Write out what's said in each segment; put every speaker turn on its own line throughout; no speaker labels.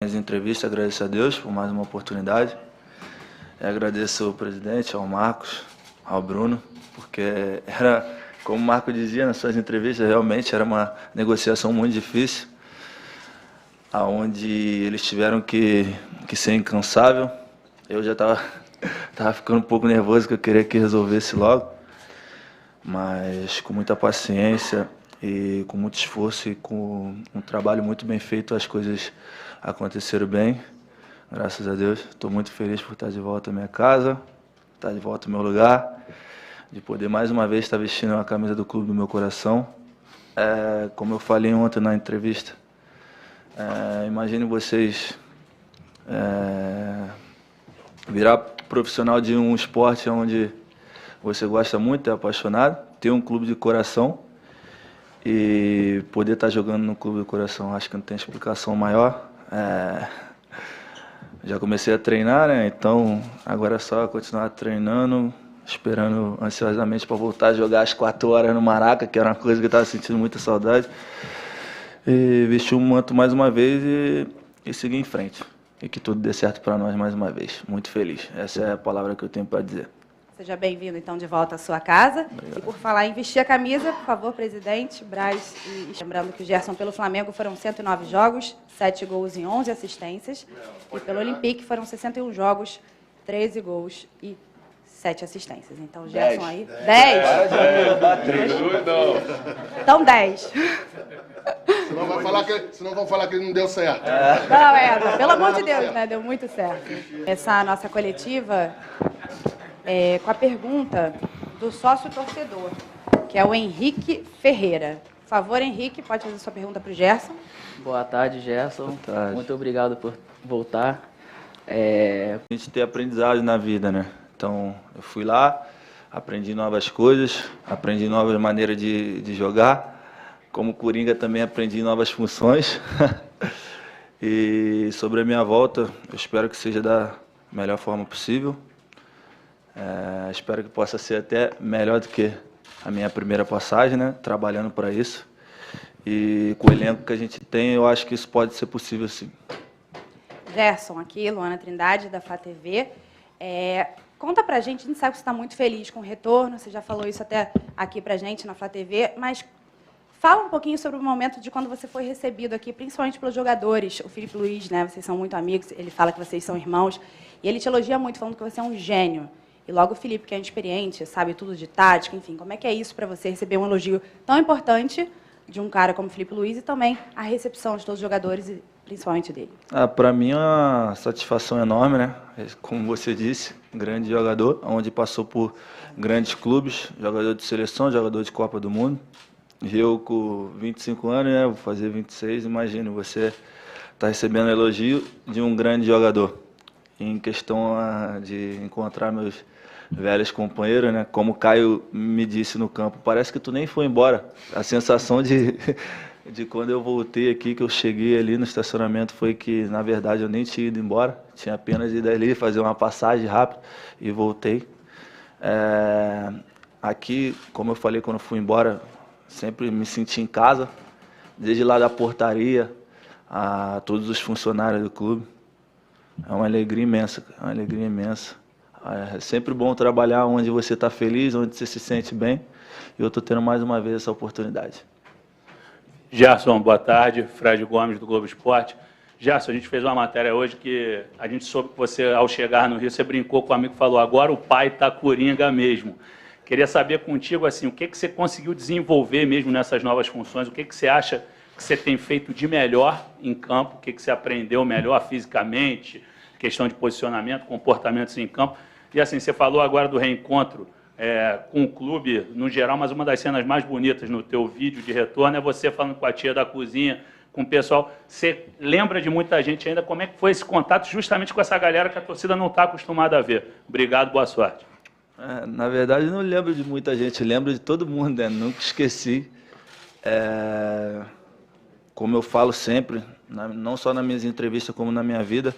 As entrevistas, agradeço a Deus por mais uma oportunidade. Agradeço ao presidente, ao Marcos, ao Bruno, porque era, como o Marco dizia nas suas entrevistas, realmente era uma negociação muito difícil, aonde eles tiveram que ser incansável. Eu já estava ficando um pouco nervoso, que eu queria que resolvesse logo, mas com muita paciência e com muito esforço e com um trabalho muito bem feito, as coisas aconteceram bem, graças a Deus. Estou muito feliz por estar de volta à minha casa, estar de volta ao meu lugar, de poder mais uma vez estar vestindo a camisa do clube do meu coração. Como eu falei ontem na entrevista, imagine vocês virar profissional de um esporte onde você gosta muito, é apaixonado, ter um clube de coração e poder estar jogando no clube do coração. Acho que não tem explicação maior. Já comecei a treinar, né? Então agora é só continuar treinando, esperando ansiosamente para voltar a jogar às 4 horas no Maraca, que era uma coisa que eu estava sentindo muita saudade. E vestir o manto mais uma vez e seguir em frente. E que tudo dê certo para nós mais uma vez. Muito feliz. Essa é a palavra que eu tenho para dizer.
Seja bem-vindo, então, de volta à sua casa.
Obrigado.
E por falar em vestir a camisa, por favor, presidente, Braz, e lembrando que o Gerson pelo Flamengo foram 109 jogos, 7 gols e 11 assistências. E pelo Olympique foram 61 jogos, 13 gols e 7 assistências. Então, o Gerson aí... 10! Então, 10.
Senão vão falar que não deu certo.
Não, pelo amor de Deus, né? Deu muito certo. Essa nossa coletiva... com a pergunta do sócio-torcedor, que é o Henrique Ferreira. Por favor, Henrique, pode fazer sua pergunta para o Gerson.
Boa tarde, Gerson.
Boa tarde.
Muito obrigado por voltar.
A gente tem aprendizado na vida, né? Então, eu fui lá, aprendi novas coisas, aprendi novas maneiras de jogar. Como Coringa, também aprendi novas funções. E sobre a minha volta, eu espero que seja da melhor forma possível. Espero que possa ser até melhor do que a minha primeira passagem, né? Trabalhando para isso. E com o elenco que a gente tem, eu acho que isso pode ser possível, sim.
Gerson, aqui, Luana Trindade, da Flá TV. Conta pra gente, a gente sabe que você está muito feliz com o retorno, você já falou isso até aqui pra gente na Flá TV, mas fala um pouquinho sobre o momento de quando você foi recebido aqui, principalmente pelos jogadores. O Filipe Luiz, né? Vocês são muito amigos, ele fala que vocês são irmãos, e ele te elogia muito, falando que você é um gênio. E logo o Filipe, que é inexperiente, sabe tudo de tática, enfim, como é que é isso para você receber um elogio tão importante de um cara como o Filipe Luiz e também a recepção de todos os jogadores e principalmente dele?
Para mim é uma satisfação enorme, né? Como você disse, grande jogador, onde passou por grandes clubes, jogador de seleção, jogador de Copa do Mundo. E eu com 25 anos, né? Vou fazer 26, imagino, você está recebendo elogio de um grande jogador. Em questão de encontrar meus velhos companheiros, né? Como o Caio me disse no campo, parece que tu nem foi embora. A sensação de quando eu voltei aqui, que eu cheguei ali no estacionamento, foi que, na verdade, eu nem tinha ido embora. Tinha apenas ido ali fazer uma passagem rápida e voltei. Aqui, como eu falei quando fui embora, sempre me senti em casa, desde lá da portaria a todos os funcionários do clube. É uma alegria imensa, é uma alegria imensa. É sempre bom trabalhar onde você está feliz, onde você se sente bem. E eu estou tendo mais uma vez essa oportunidade.
Gerson, boa tarde. Fred Gomes, do Globo Esporte. Gerson, a gente fez uma matéria hoje que a gente soube que você, ao chegar no Rio, você brincou com o amigo e falou, agora o pai está coringa mesmo. Queria saber contigo, assim, o que você conseguiu desenvolver mesmo nessas novas funções, o que você acha que você tem feito de melhor em campo, o que você aprendeu melhor fisicamente, questão de posicionamento, comportamentos em campo. E assim, você falou agora do reencontro com o clube no geral, mas uma das cenas mais bonitas no teu vídeo de retorno é você falando com a tia da cozinha, com o pessoal. Você lembra de muita gente ainda, como é que foi esse contato justamente com essa galera que a torcida não está acostumada a ver? Obrigado, boa sorte.
Na verdade, eu não lembro de muita gente, lembro de todo mundo, né? Nunca esqueci. Como eu falo sempre, não só nas minhas entrevistas, como na minha vida,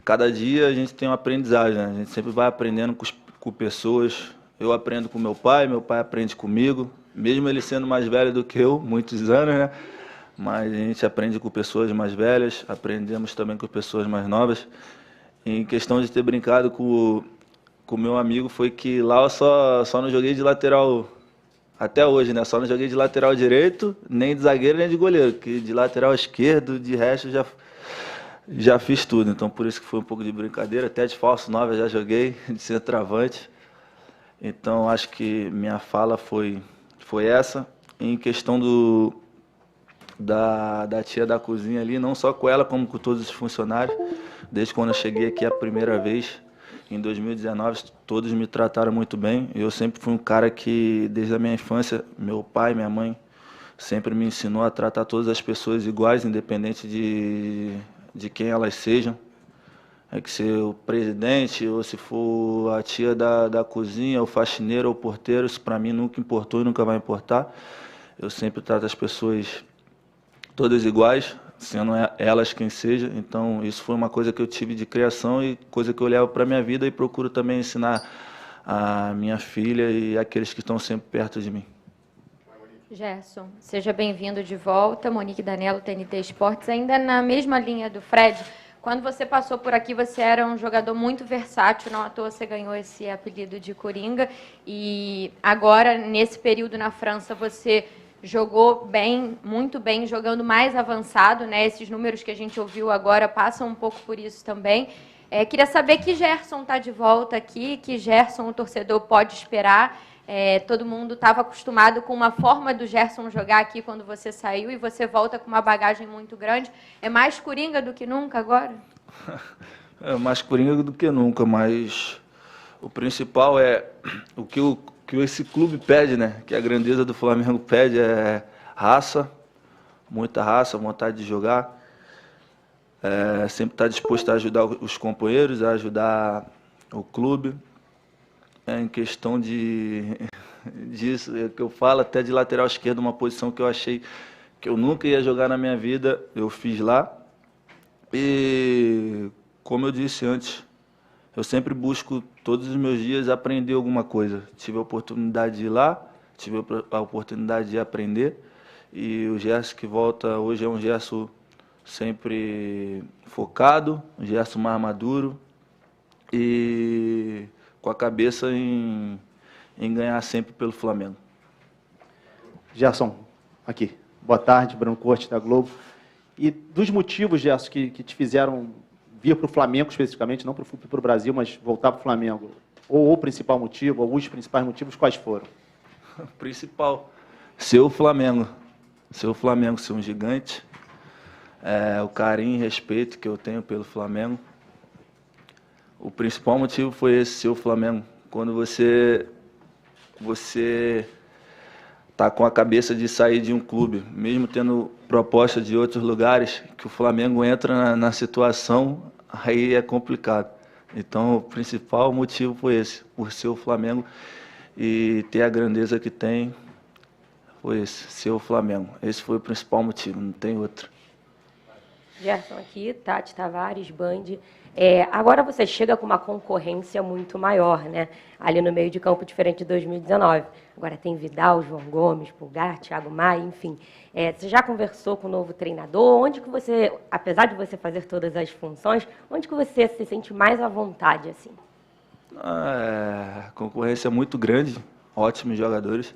cada dia a gente tem um aprendizagem, né? A gente sempre vai aprendendo com pessoas. Eu aprendo com meu pai aprende comigo, mesmo ele sendo mais velho do que eu, muitos anos, né? mas a gente aprende com pessoas mais velhas, aprendemos também com pessoas mais novas. Em questão de ter brincado com o meu amigo, foi que lá eu só não joguei de lateral, até hoje, né? Só não joguei de lateral direito, nem de zagueiro, nem de goleiro, que de lateral esquerdo, de resto, já fiz tudo. Então, por isso que foi um pouco de brincadeira. Até de falso 9 eu já joguei, de centroavante. Então, acho que minha fala foi essa. Em questão da tia da cozinha ali, não só com ela, como com todos os funcionários. Desde quando eu cheguei aqui a primeira vez, em 2019, todos me trataram muito bem. Eu sempre fui um cara que, desde a minha infância, meu pai, minha mãe, sempre me ensinou a tratar todas as pessoas iguais, independente de quem elas sejam. É que ser o presidente, ou se for a tia da cozinha, o faxineiro ou o porteiro, isso para mim nunca importou e nunca vai importar. Eu sempre trato as pessoas todas iguais, sendo elas quem seja. Então, isso foi uma coisa que eu tive de criação e coisa que eu levo para a minha vida e procuro também ensinar a minha filha e aqueles que estão sempre perto de mim.
Gerson, seja bem-vindo de volta. Monique Danello, TNT Esportes. Ainda na mesma linha do Fred, quando você passou por aqui, você era um jogador muito versátil, não à toa você ganhou esse apelido de Coringa. E agora, nesse período na França, você jogou bem, muito bem, jogando mais avançado, né? Esses números que a gente ouviu agora passam um pouco por isso também. Queria saber que Gerson está de volta aqui, que Gerson o torcedor pode esperar. Todo mundo estava acostumado com uma forma do Gerson jogar aqui quando você saiu e você volta com uma bagagem muito grande. É mais Coringa do que nunca agora?
É mais Coringa do que nunca, mas o principal é o que esse clube pede, né? Que a grandeza do Flamengo pede é raça, muita raça, vontade de jogar. Sempre estar disposto a ajudar os companheiros, a ajudar o clube. Em questão disso, que eu falo até de lateral esquerdo, uma posição que eu achei que eu nunca ia jogar na minha vida, eu fiz lá. E, como eu disse antes, eu sempre busco todos os meus dias aprender alguma coisa. Tive a oportunidade de ir lá, tive a oportunidade de aprender. E o Gerson que volta hoje é um Gerson sempre focado, um Gerson mais maduro e com a cabeça em ganhar sempre pelo Flamengo.
Gerson, aqui. Boa tarde, Bruno Corte, da Globo. E dos motivos, Gerson, que te fizeram vir para o Flamengo especificamente, não para o Brasil, mas voltar para o Flamengo, ou o principal motivo, ou os principais motivos, quais foram?
O principal, ser o Flamengo. Ser o Flamengo, ser um gigante. O carinho e respeito que eu tenho pelo Flamengo. O principal motivo foi esse, ser o Flamengo. Quando você está com a cabeça de sair de um clube, mesmo tendo proposta de outros lugares, que o Flamengo entra na situação, aí é complicado. Então, o principal motivo foi esse, por ser o Flamengo e ter a grandeza que tem, foi esse, ser o Flamengo. Esse foi o principal motivo, não tem outro.
Gerson aqui, Tati Tavares, Band. Agora você chega com uma concorrência muito maior, né? Ali no meio de campo, diferente de 2019. Agora tem Vidal, João Gomes, Pulgar, Thiago Maia, enfim. Você já conversou com o novo treinador? Onde que você, apesar de você fazer todas as funções, onde que você se sente mais à vontade, assim?
Concorrência muito grande, ótimos jogadores.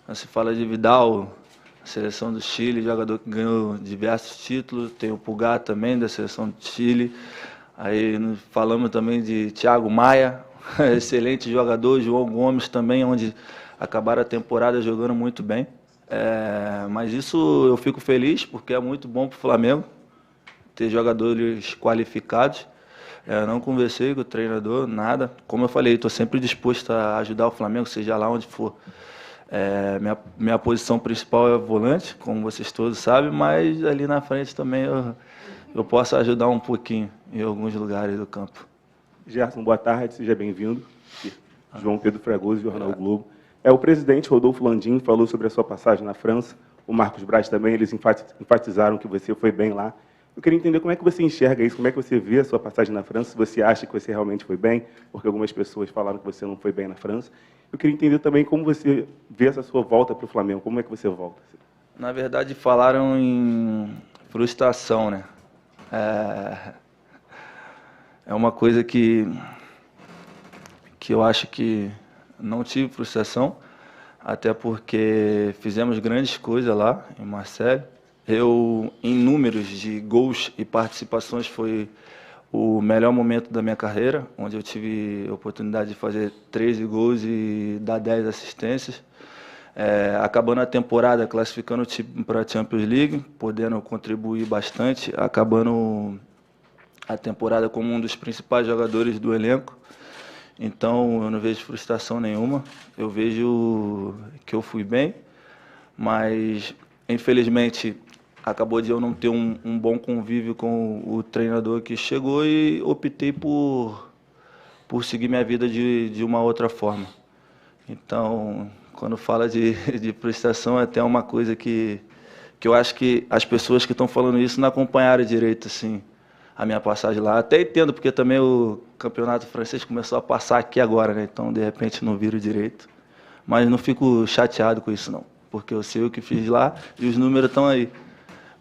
Você fala de Vidal, seleção do Chile, jogador que ganhou diversos títulos. Tem o Pulgar também, da seleção do Chile. Aí falamos também de Thiago Maia, excelente jogador. João Gomes também, onde acabaram a temporada jogando muito bem. Mas isso eu fico feliz, porque é muito bom para o Flamengo ter jogadores qualificados. Não conversei com o treinador, nada. Como eu falei, estou sempre disposto a ajudar o Flamengo, seja lá onde for. Minha posição principal é volante, como vocês todos sabem, mas ali na frente também eu posso ajudar um pouquinho em alguns lugares do campo.
Gerson, boa tarde, seja bem-vindo. João Pedro Fragoso, Jornal Globo. O presidente Rodolfo Landim falou sobre a sua passagem na França, o Marcos Braz também, eles enfatizaram que você foi bem lá. Eu queria entender como é que você enxerga isso, como é que você vê a sua passagem na França, se você acha que você realmente foi bem, porque algumas pessoas falaram que você não foi bem na França. Eu queria entender também como você vê essa sua volta para o Flamengo, como é que você volta?
Na verdade, falaram em frustração, né? É uma coisa que eu acho que não tive frustração, até porque fizemos grandes coisas lá em Marseille. Eu, em números de gols e participações, foi o melhor momento da minha carreira, onde eu tive a oportunidade de fazer 13 gols e dar 10 assistências. Acabando a temporada, classificando o time para a Champions League, podendo contribuir bastante, acabando a temporada como um dos principais jogadores do elenco. Então, eu não vejo frustração nenhuma. Eu vejo que eu fui bem, mas, infelizmente, acabou de eu não ter um bom convívio com o treinador que chegou e optei por seguir minha vida de uma outra forma. Então, quando fala de frustração, é até uma coisa que eu acho que as pessoas que estão falando isso não acompanharam direito, assim, a minha passagem lá. Até entendo, porque também o campeonato francês começou a passar aqui agora, né? Então, de repente, não viro direito. Mas não fico chateado com isso, não. Porque eu sei o que fiz lá e os números estão aí.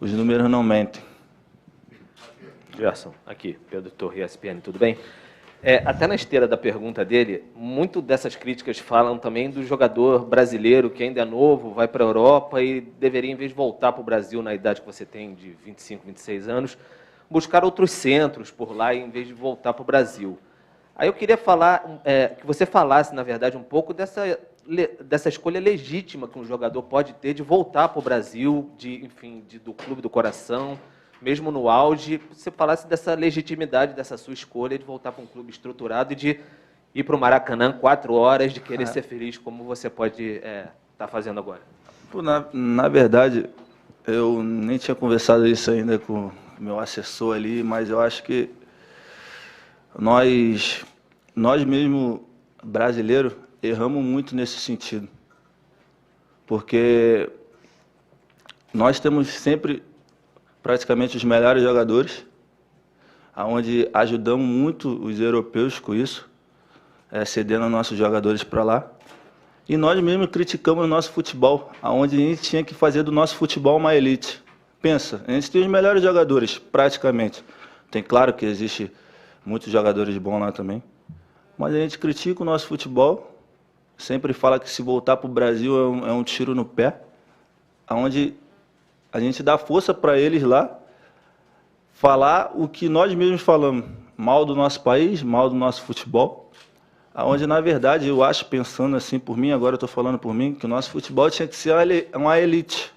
Os números não mentem.
Gerson, aqui, Pedro Torre, ESPN, tudo bem? Até na esteira da pergunta dele, muito dessas críticas falam também do jogador brasileiro que ainda é novo, vai para a Europa e deveria, em vez de voltar para o Brasil na idade que você tem, de 25, 26 anos, buscar outros centros por lá em vez de voltar para o Brasil. Aí eu queria falar, que você falasse, na verdade, um pouco dessa escolha legítima que um jogador pode ter de voltar para o Brasil, do clube do coração, mesmo no auge, você falasse dessa legitimidade, dessa sua escolha de voltar para um clube estruturado e de ir para o Maracanã 4 horas, de querer ser feliz, como você pode estar fazendo agora.
Na verdade, eu nem tinha conversado isso ainda com o meu assessor ali, mas eu acho que nós mesmo, brasileiros, erramos muito nesse sentido. Porque nós temos sempre praticamente os melhores jogadores, onde ajudamos muito os europeus com isso, cedendo nossos jogadores para lá. E nós mesmos criticamos o nosso futebol, onde a gente tinha que fazer do nosso futebol uma elite. Pensa, a gente tem os melhores jogadores, praticamente. Tem claro que existe muitos jogadores bons lá também, mas a gente critica o nosso futebol, sempre fala que se voltar para o Brasil é um tiro no pé, onde a gente dá força para eles lá, falar o que nós mesmos falamos, mal do nosso país, mal do nosso futebol, onde, na verdade, eu acho, pensando assim por mim, agora eu estou falando por mim, que o nosso futebol tinha que ser uma elite.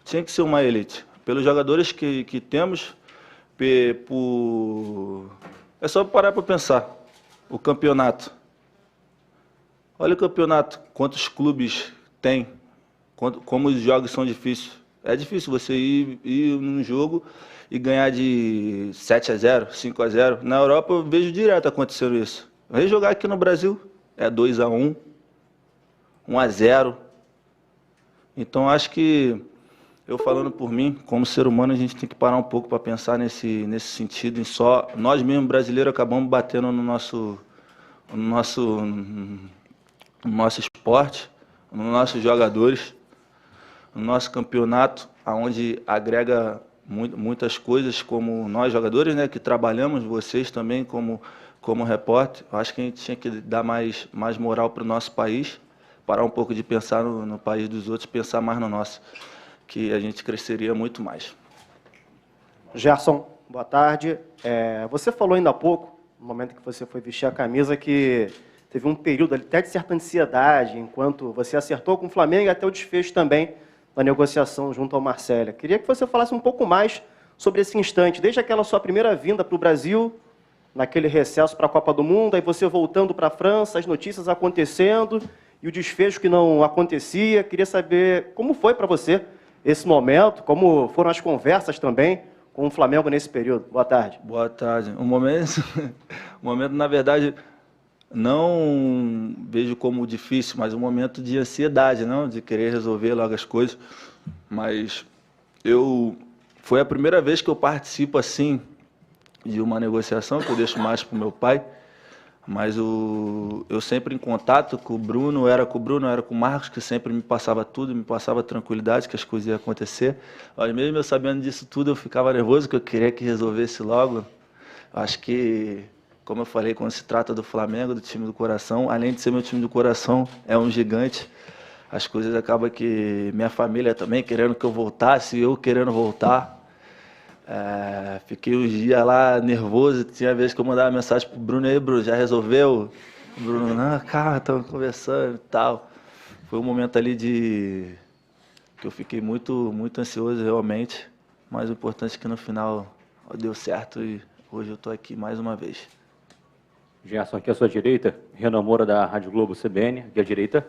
Tinha que ser uma elite. Pelos jogadores que temos, é só parar para pensar. O campeonato. Olha o campeonato, quantos clubes tem, como os jogos são difíceis. É difícil você ir num jogo e ganhar de 7-0, 5-0. Na Europa eu vejo direto acontecendo isso. Vem jogar aqui no Brasil, é 2-1, 1-0. Então acho que, eu falando por mim, como ser humano, a gente tem que parar um pouco para pensar nesse sentido. Nós mesmos brasileiros acabamos batendo no nosso esporte, nos nossos jogadores, no nosso campeonato, onde agrega muitas coisas, como nós jogadores, né, que trabalhamos, vocês também como repórter. Eu acho que a gente tinha que dar mais moral para o nosso país, parar um pouco de pensar no país dos outros, pensar mais no nosso, que a gente cresceria muito mais.
Gerson, boa tarde. Você falou ainda há pouco, no momento que você foi vestir a camisa, que teve um período até de certa ansiedade, enquanto você acertou com o Flamengo e até o desfecho também da negociação junto ao Marselha. Queria que você falasse um pouco mais sobre esse instante, desde aquela sua primeira vinda para o Brasil, naquele recesso para a Copa do Mundo, aí você voltando para a França, as notícias acontecendo e o desfecho que não acontecia. Queria saber como foi para você esse momento, como foram as conversas também com o Flamengo nesse período. Boa tarde.
Boa tarde. Um momento, na verdade, não vejo como difícil, mas um momento de ansiedade, não, de querer resolver logo as coisas. Mas foi a primeira vez que eu participo assim de uma negociação, que eu deixo mais para o meu pai, Mas eu sempre em contato com o Bruno, era com o Marcos, que sempre me passava tudo, me passava tranquilidade que as coisas iam acontecer. Mas mesmo eu sabendo disso tudo, eu ficava nervoso, que eu queria que resolvesse logo. Acho que, como eu falei, quando se trata do Flamengo, do time do coração, além de ser meu time do coração, é um gigante. As coisas acabam que minha família também querendo que eu voltasse, eu querendo voltar. Fiquei uns dias lá nervoso, tinha vezes que eu mandava mensagem pro Bruno, aí Bruno, já resolveu? O Bruno, não, cara, estamos conversando e tal. Foi um momento ali que eu fiquei muito ansioso realmente, mas o importante é que no final deu certo e hoje eu estou aqui mais uma vez.
Gerson, aqui à sua direita, Renan Moura da Rádio Globo CBN, aqui à direita.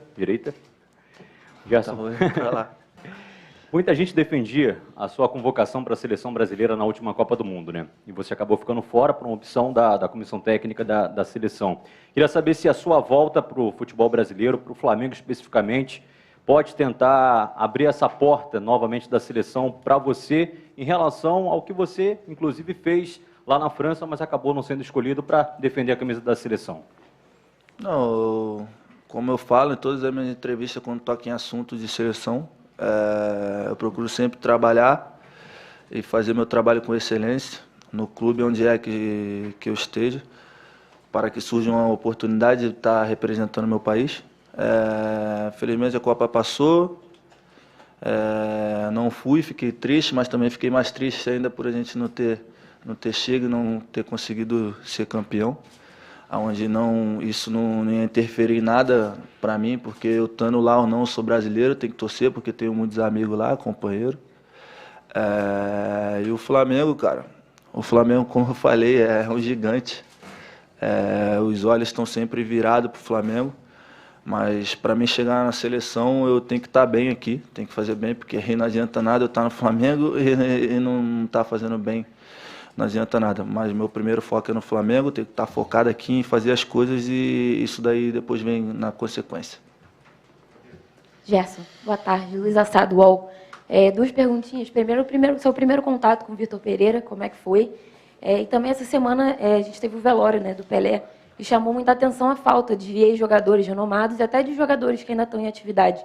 Gerson.
Tá lá.
Muita gente defendia a sua convocação para a seleção brasileira na última Copa do Mundo, né? E você acabou ficando fora por uma opção da comissão técnica da seleção. Queria saber se a sua volta para o futebol brasileiro, para o Flamengo especificamente, pode tentar abrir essa porta novamente da seleção para você em relação ao que você, inclusive, fez lá na França, mas acabou não sendo escolhido para defender a camisa da seleção.
Não, como eu falo em todas as minhas entrevistas, quando toco em assuntos de seleção, eu procuro sempre trabalhar e fazer meu trabalho com excelência no clube onde é que eu esteja, para que surja uma oportunidade de estar representando meu país. Felizmente a Copa passou, não fui, fiquei triste, mas também fiquei mais triste ainda por a gente não ter chego e não ter conseguido ser campeão. Onde isso não ia interferir em nada para mim, porque eu estando lá ou não, eu sou brasileiro, tenho que torcer, porque tenho muitos amigos lá, companheiro. E o Flamengo, cara, como eu falei, é um gigante. Os olhos estão sempre virados para o Flamengo, mas para mim chegar na seleção, eu tenho que estar bem aqui, tenho que fazer bem, porque aí não adianta nada eu estar no Flamengo e não estar fazendo bem. Não adianta nada, mas meu primeiro foco é no Flamengo, tenho que estar focado aqui em fazer as coisas e isso daí depois vem na consequência.
Gerson, boa tarde. Luiz Assado, UOL. Duas perguntinhas. Primeiro, seu primeiro contato com o Vitor Pereira, como é que foi? E também essa semana a gente teve o velório, né, do Pelé e chamou muita atenção a falta de ex-jogadores renomados e até de jogadores que ainda estão em atividade.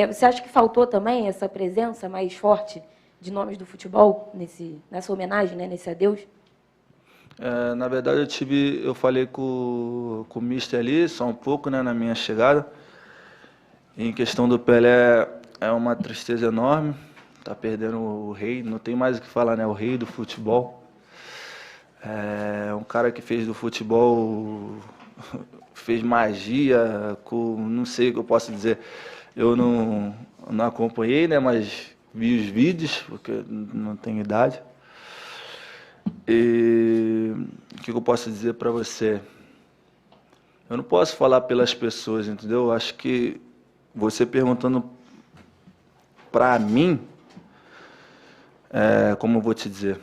Você acha que faltou também essa presença mais forte de nomes do futebol nessa homenagem, né, nesse adeus?
Na verdade, eu falei com o Mister ali, só um pouco, né, na minha chegada. Em questão do Pelé, é uma tristeza enorme. Tá perdendo o rei, não tem mais o que falar, né, o rei do futebol. É um cara que fez do futebol, fez magia, não sei o que eu posso dizer. Eu não acompanhei, né, mas vi os vídeos, porque não tenho idade. E o que eu posso dizer para você? Eu não posso falar pelas pessoas, entendeu? Eu acho que você perguntando para mim, como eu vou te dizer?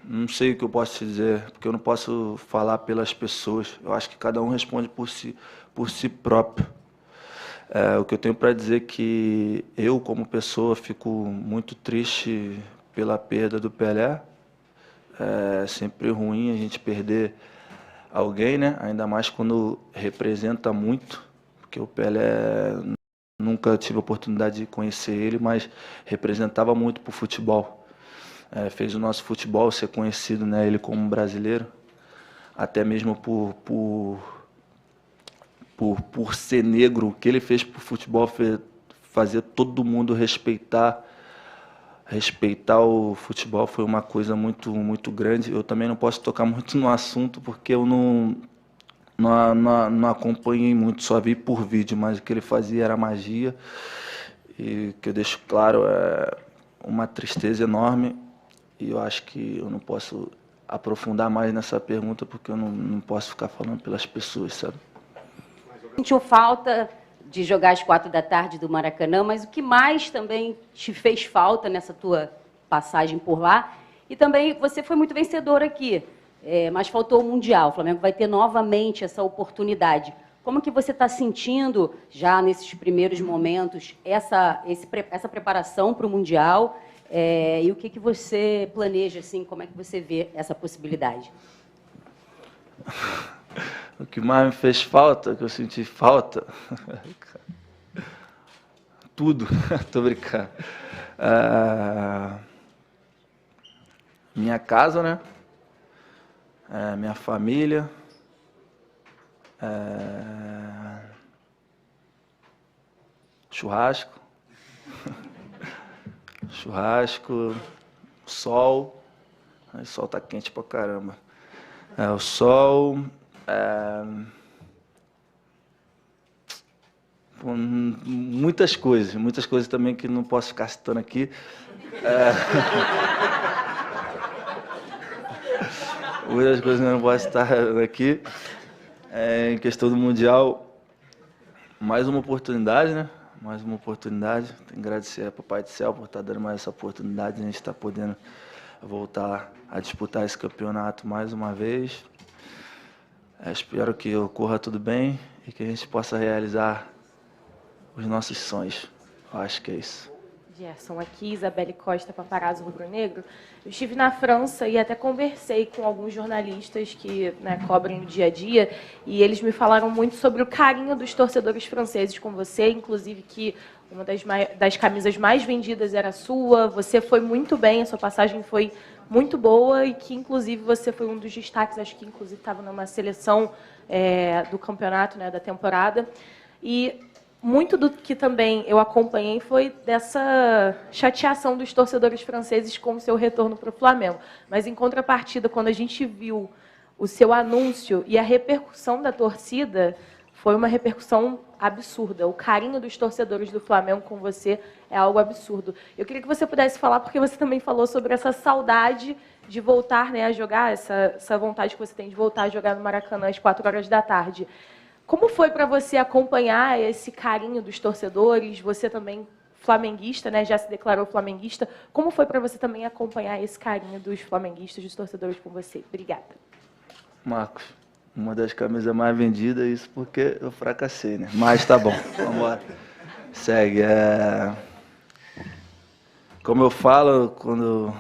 Não sei o que eu posso te dizer, porque eu não posso falar pelas pessoas. Eu acho que cada um responde por si próprio. O que eu tenho para dizer é que eu, como pessoa, fico muito triste pela perda do Pelé. É sempre ruim a gente perder alguém, né? Ainda mais quando representa muito, porque o Pelé, nunca tive a oportunidade de conhecer ele, mas representava muito para o futebol. Fez o nosso futebol ser conhecido, né? Ele como brasileiro, até mesmo por ser negro. O que ele fez para o futebol fazer todo mundo respeitar o futebol foi uma coisa muito, muito grande. Eu também não posso tocar muito no assunto porque eu não acompanhei muito, só vi por vídeo, mas o que ele fazia era magia. E que eu deixo claro, é uma tristeza enorme. E eu acho que eu não posso aprofundar mais nessa pergunta porque eu não posso ficar falando pelas pessoas, sabe?
Sentiu falta de jogar às 4 da tarde do Maracanã, mas o que mais também te fez falta nessa tua passagem por lá? E também você foi muito vencedor aqui, mas faltou o Mundial. O Flamengo vai ter novamente essa oportunidade. Como que você está sentindo, já nesses primeiros momentos, essa preparação para o Mundial? E o que você planeja, assim, como é que você vê essa possibilidade?
O que mais me fez falta, que eu senti falta... Tudo. Tô brincando. Minha casa, né? Minha família. Churrasco. Churrasco. Sol. O sol tá quente pra caramba. O sol. Muitas coisas também que não posso ficar citando aqui. Muitas coisas que eu não posso citar aqui. Em questão do Mundial, mais uma oportunidade, né? Mais uma oportunidade. Tenho que agradecer ao Papai do Céu por estar dando mais essa oportunidade. A gente está podendo voltar a disputar esse campeonato mais uma vez. Espero que ocorra tudo bem e que a gente possa realizar os nossos sonhos. Eu acho que é isso.
Gerson, aqui, Isabelle Costa, Paparazzo Rubro-Negro. Eu estive na França e até conversei com alguns jornalistas que, né, cobrem o dia a dia, e eles me falaram muito sobre o carinho dos torcedores franceses com você, inclusive que uma das camisas mais vendidas era a sua, você foi muito bem, a sua passagem foi muito boa e que, inclusive, você foi um dos destaques, acho que, inclusive, estava numa seleção do campeonato, né, da temporada. E muito do que também eu acompanhei foi dessa chateação dos torcedores franceses com o seu retorno para o Flamengo. Mas, em contrapartida, quando a gente viu o seu anúncio e a repercussão da torcida, foi uma repercussão absurda. O carinho dos torcedores do Flamengo com você é algo absurdo. Eu queria que você pudesse falar, porque você também falou sobre essa saudade de voltar, né, a jogar, essa vontade que você tem de voltar a jogar no Maracanã às 16h. Como foi para você acompanhar esse carinho dos torcedores? Você também flamenguista, né? Já se declarou flamenguista. Como foi para você também acompanhar esse carinho dos flamenguistas, dos torcedores com você? Obrigada.
Marcos, uma das camisas mais vendidas, isso porque eu fracassei, né? Mas tá bom, vamos embora. Segue. Como eu falo, quando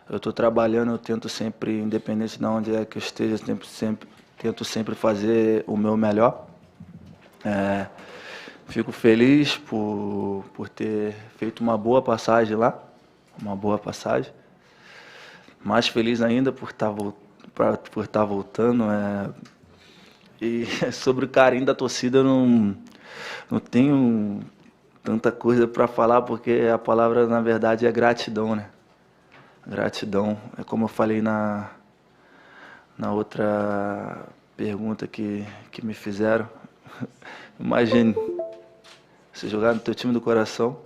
eu estou trabalhando, eu tento sempre, independente de onde é que eu esteja, tento sempre fazer o meu melhor. Fico feliz por ter feito uma boa passagem lá, Mais feliz ainda por estar voltando. E sobre o carinho da torcida, eu não tenho tanta coisa para falar, porque a palavra, na verdade, é gratidão, né? Gratidão. É como eu falei na outra pergunta que me fizeram. Imagine você jogar no teu time do coração,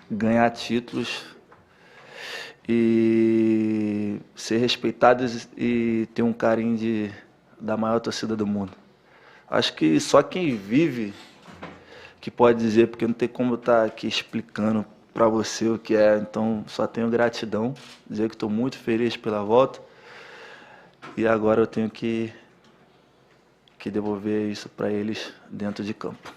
ganhar títulos e ser respeitado e ter um carinho da maior torcida do mundo. Acho que só quem vive que pode dizer, porque não tem como eu estar aqui explicando para você o que é. Então, só tenho gratidão, dizer que estou muito feliz pela volta. E agora eu tenho que devolver isso para eles dentro de campo.